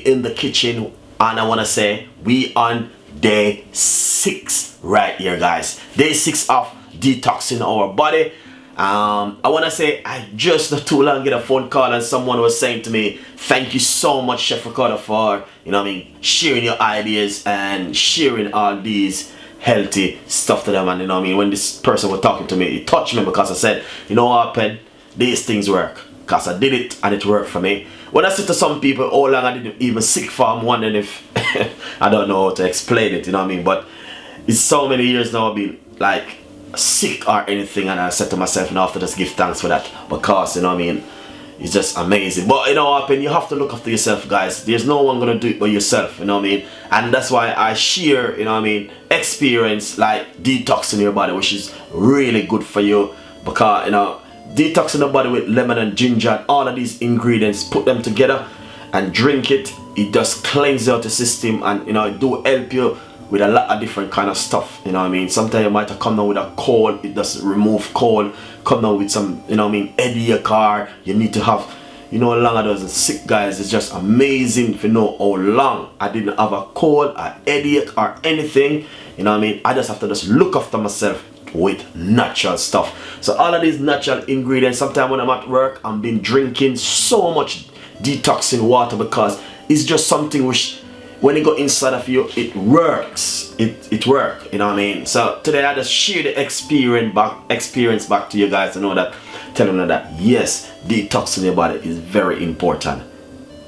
in the kitchen, and I want to say we on day 6 right here, guys. Day 6 of detoxing our body. I want to say I just not too long get a phone call and someone was saying to me, thank you so much, Chef Ricardo, for, you know what I mean, sharing your ideas and sharing all these healthy stuff to them. And you know what I mean, when this person was talking to me, it touched me because I said, you know what, Pen, these things work, because I did it and it worked for me. When I said to some people, oh long I didn't even sick for, I'm wondering if I don't know how to explain it, you know what I mean, but it's so many years now I've been like sick or anything, and I said to myself, now I have to just give thanks for that, because you know what I mean, it's just amazing. But you know what, you have to look after yourself, guys. There's no one gonna do it but yourself, you know what I mean, and that's why I share, you know what I mean, experience like detoxing your body, which is really good for you, because you know, detoxing the body with lemon and ginger and all of these ingredients, put them together and drink it, it just cleanses out the system, and you know, it do help you with a lot of different kind of stuff, you know what I mean. Sometimes you might have come down with a cold, it does remove cold, come down with some, you know what I mean, headache, or you need to have, you know, how long I was sick, guys. It's just amazing if you know how long I didn't have a cold, a headache or anything, you know what I mean. I just have to just look after myself with natural stuff. So all of these natural ingredients, sometimes when I'm at work, I've been drinking so much detoxing water, because it's just something which when it go inside of you, it works. It works, you know what I mean. So today I just share the experience back to you guys to know that, telling you that yes, detoxing your body is very important.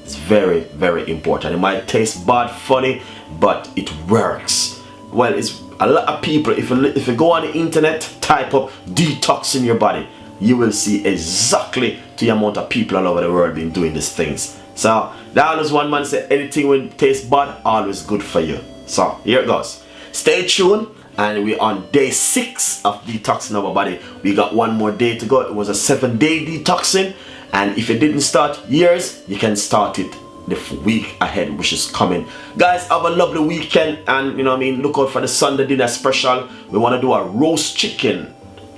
It's very, very important. It might taste bad, funny, but it works. Well, it's a lot of people, if you go on the internet, type up detoxing your body, you will see exactly the amount of people all over the world been doing these things. So there always one man say anything will taste bad, always good for you. So here it goes. Stay tuned, and we're on day 6 of detoxing our body. We got one more day to go. It was a 7-day detoxing, and if you didn't start yours, you can start it the week ahead, which is coming. Guys, have a lovely weekend, and you know what I mean, look out for the Sunday dinner special. We want to do a roast chicken,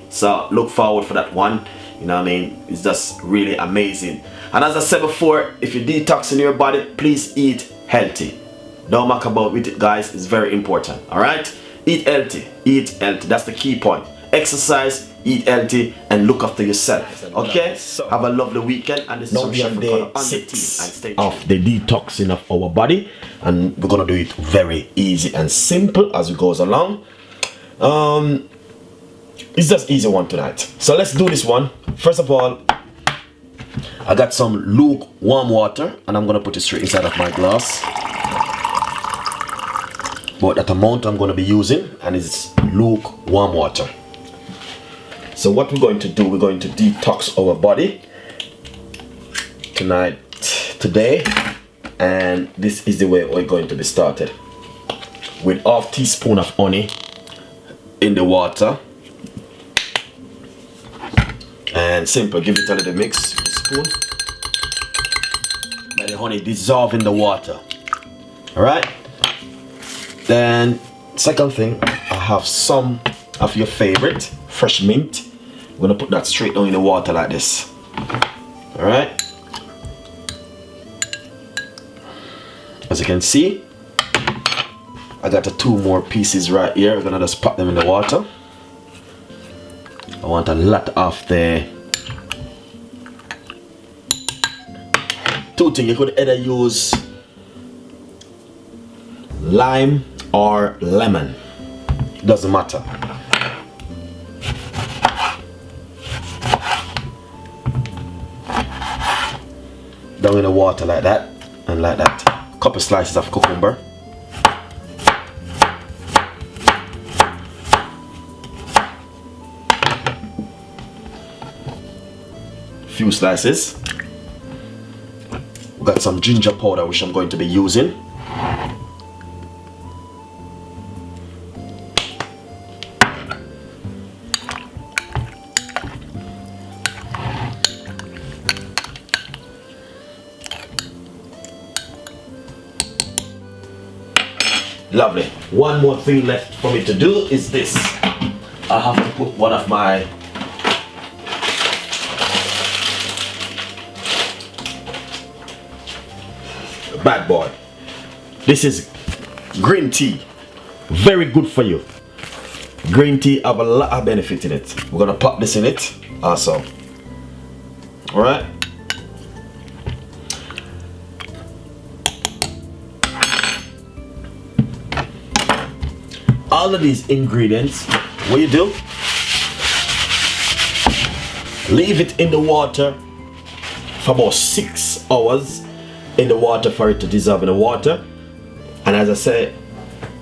so look forward for that one. You know what I mean, it's just really amazing. And as I said before, if you're detoxing your body, please eat healthy. Don't muck about with it, guys. It's very important. All right, eat healthy, eat healthy. That's the key point. Exercise, eat healthy, and look after yourself. Okay, so have a lovely weekend, and this is Chef Ricardo on the team of the detoxing of our body, and we're gonna do it very easy and simple as it goes along. It's just easy one tonight, so let's do this one. First of all, I got some lukewarm water, and I'm gonna put it straight inside of my glass. But that amount I'm gonna be using, and it's lukewarm water. So what we're going to do, we're going to detox our body today, and this is the way we're going to be started. With half teaspoon of honey in the water, and simple, give it a little mix with a spoon. Let the honey dissolve in the water. All right. Then second thing, I have some of your favorite fresh mint. I'm gonna put that straight down in the water like this. All right. As you can see, I got the 2 more pieces right here. We're gonna just pop them in the water. I want a lot of the 2 things. You could either use lime or lemon. It doesn't matter. Down in the water like that, and like that. Couple slices of cucumber. Few slices. We got some ginger powder, which I'm going to be using. Lovely. One more thing left for me to do is this. I have to put one of my bad boy. This is green tea. Very good for you. Green tea have a lot of benefit in it. We're gonna pop this in it also. Alright. All of these ingredients, what you do, leave it in the water for about 6 hours in the water for it to dissolve in the water. And as I said,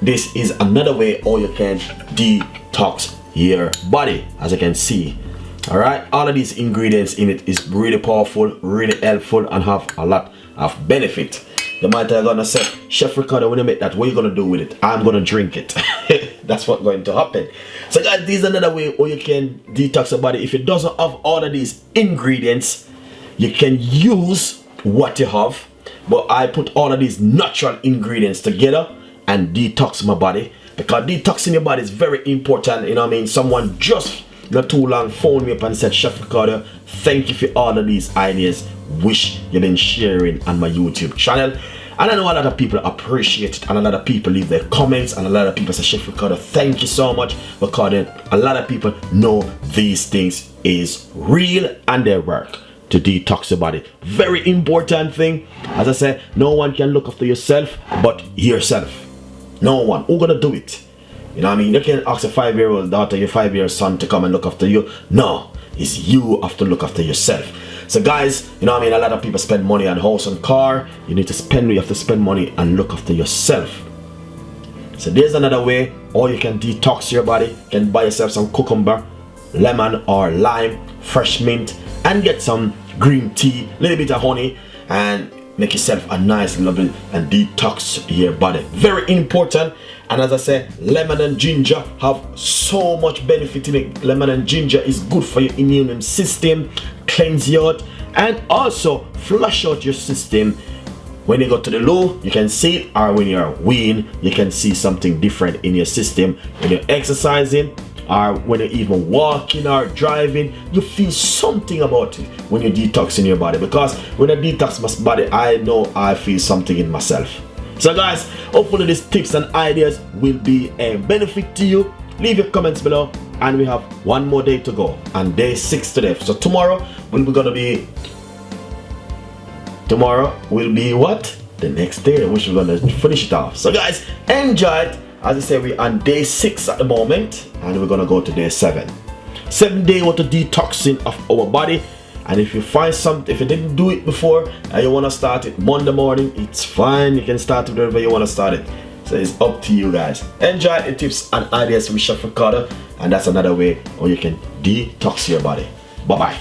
this is another way how you can detox your body, as you can see. All right, all of these ingredients in it is really powerful, really helpful, and have a lot of benefit. You might have gonna say, Chef Ricardo, when you make that, what are you gonna do with it? I'm gonna drink it. That's what's going to happen. So guys, this is another way how you can detox your body. If it doesn't have all of these ingredients, you can use what you have, but I put all of these natural ingredients together and detox my body, because detoxing your body is very important. You know what I mean? Someone just not too long phoned me up and said, Chef Ricardo, thank you for all of these ideas which you've been sharing on my YouTube channel. And I know a lot of people appreciate it, and a lot of people leave their comments, and a lot of people say, Chef Ricardo, thank you so much, because a lot of people know these things is real and they work to detox your body. Very important thing. As I said, no one can look after yourself but yourself. No one. Who's gonna do it? You know what I mean? You can't ask a 5-year-old daughter, your 5-year-old son to come and look after you. No, it's you have to look after yourself. So guys, you know what I mean? A lot of people spend money on house and car. You have to spend money and look after yourself. So there's another way, or you can detox your body. You can buy yourself some cucumber, lemon or lime, fresh mint, and get some green tea, a little bit of honey, and make yourself a nice lovely and detox your body. Very important. And as I said, lemon and ginger have so much benefit in it. Lemon and ginger is good for your immune system, cleanse you out, and also flush out your system. When you go to the loo, you can see it, or when you're weeing, you can see something different in your system. When you're exercising, or when you're even walking or driving, you feel something about it when you're detoxing your body. Because when I detox my body, I know I feel something in myself. So guys, hopefully these tips and ideas will be a benefit to you. Leave your comments below, and we have one more day to go, and day 6 today. So tomorrow will be what? The next day, which we're gonna finish it off. So guys, enjoy it. As I say, we're on day 6 at the moment, and we're gonna go to day 7. 7-day water detoxing of our body. And if you find something, if you didn't do it before and you want to start it Monday morning, it's fine. You can start it wherever you want to start it. So it's up to you guys. Enjoy the tips and ideas from Chef Ricardo, and that's another way how you can detox your body. Bye bye.